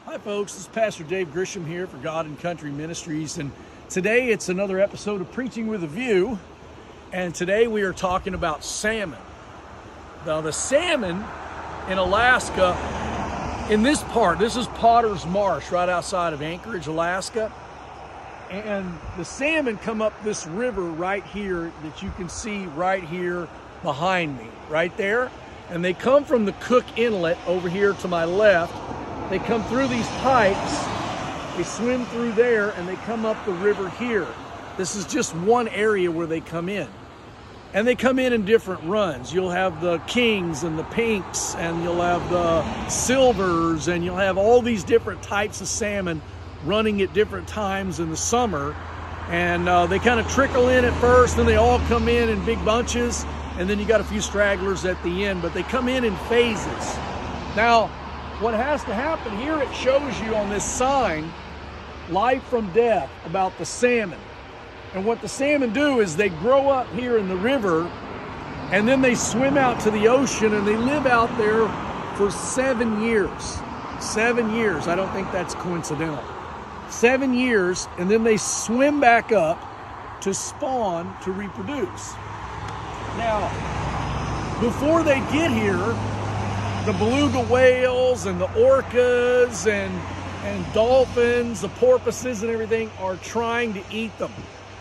Hi folks, this is Pastor Dave Grisham here for God and Country Ministries, and today it's another episode of Preaching with a View, and today we are talking about salmon. Now the salmon in Alaska, in this part, this is Potter's Marsh right outside of Anchorage, Alaska, and the salmon come up this river right here that you can see right here behind me, right there, and they come from the Cook Inlet over here to my left. They come through these pipes, they swim through there, and they come up the river here. This is just one area where they come in. And they come in different runs. You'll have the kings and the pinks, and you'll have the silvers, and you'll have all these different types of salmon running at different times in the summer. And they kind of trickle in at first, then they all come in big bunches, and then you got a few stragglers at the end, but they come in phases. Now, what has to happen here, it shows you on this sign, life from death, about the salmon. And what the salmon do is they grow up here in the river, and then they swim out to the ocean, and they live out there for 7 years. 7 years, I don't think that's coincidental. 7 years, and then they swim back up to spawn, to reproduce. Now, before they get here, the beluga whales and the orcas and dolphins, the porpoises and everything are trying to eat them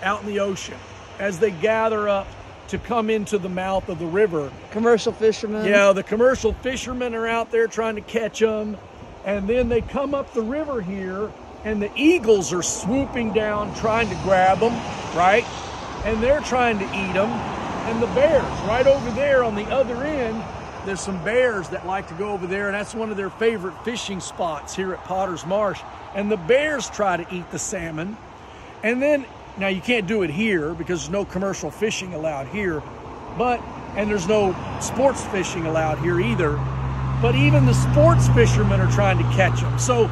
out in the ocean as they gather up to come into the mouth of the river. Commercial fishermen. Yeah, the commercial fishermen are out there trying to catch them. And then they come up the river here, and the eagles are swooping down trying to grab them, right? And they're trying to eat them. And the bears, right over there on the other end, there's some bears that like to go over there, and that's one of their favorite fishing spots here at Potter's Marsh. And the bears try to eat the salmon. And then, now you can't do it here because there's no commercial fishing allowed here, and there's no sports fishing allowed here either. But even the sports fishermen are trying to catch them. So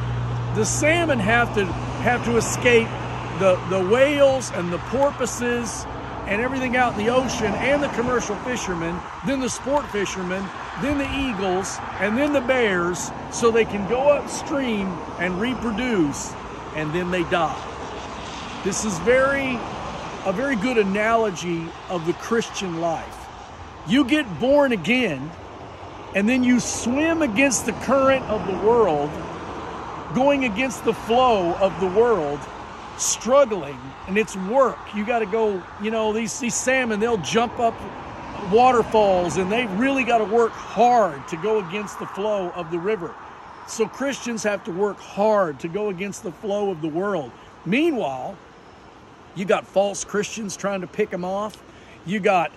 the salmon have to escape the whales and the porpoises and everything out in the ocean, and the commercial fishermen, then the sport fishermen, then the eagles, and then the bears, so they can go upstream and reproduce, and then they die. This is a very good analogy of the Christian life. You get born again, and then you swim against the current of the world, going against the flow of the world, struggling, and it's work. You got to go, these salmon, they'll jump up waterfalls, and they really got to work hard to go against the flow of the river. So Christians have to work hard to go against the flow of the world. Meanwhile, you got false Christians trying to pick them off. You got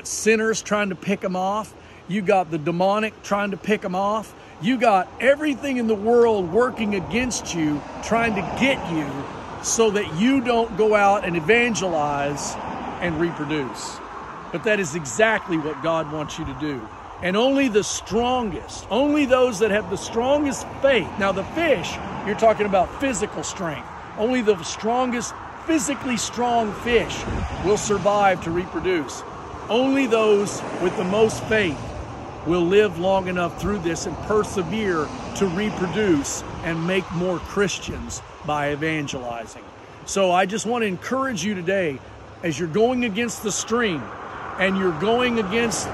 sinners trying to pick them off. You got the demonic trying to pick them off. You got everything in the world working against you, trying to get you so that you don't go out and evangelize and reproduce. But that is exactly what God wants you to do. And only the strongest, only those that have the strongest faith. Now the fish, you're talking about physical strength. Only the strongest, physically strong fish will survive to reproduce. Only those with the most faith will live long enough through this and persevere to reproduce and make more Christians by evangelizing. So I just want to encourage you today, as you're going against the stream and you're going against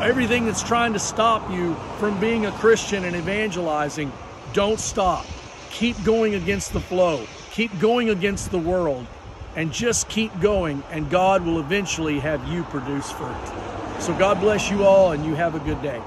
everything that's trying to stop you from being a Christian and evangelizing, don't stop. Keep going against the flow. Keep going against the world, and just keep going, and God will eventually have you produce fruit. So God bless you all, and you have a good day.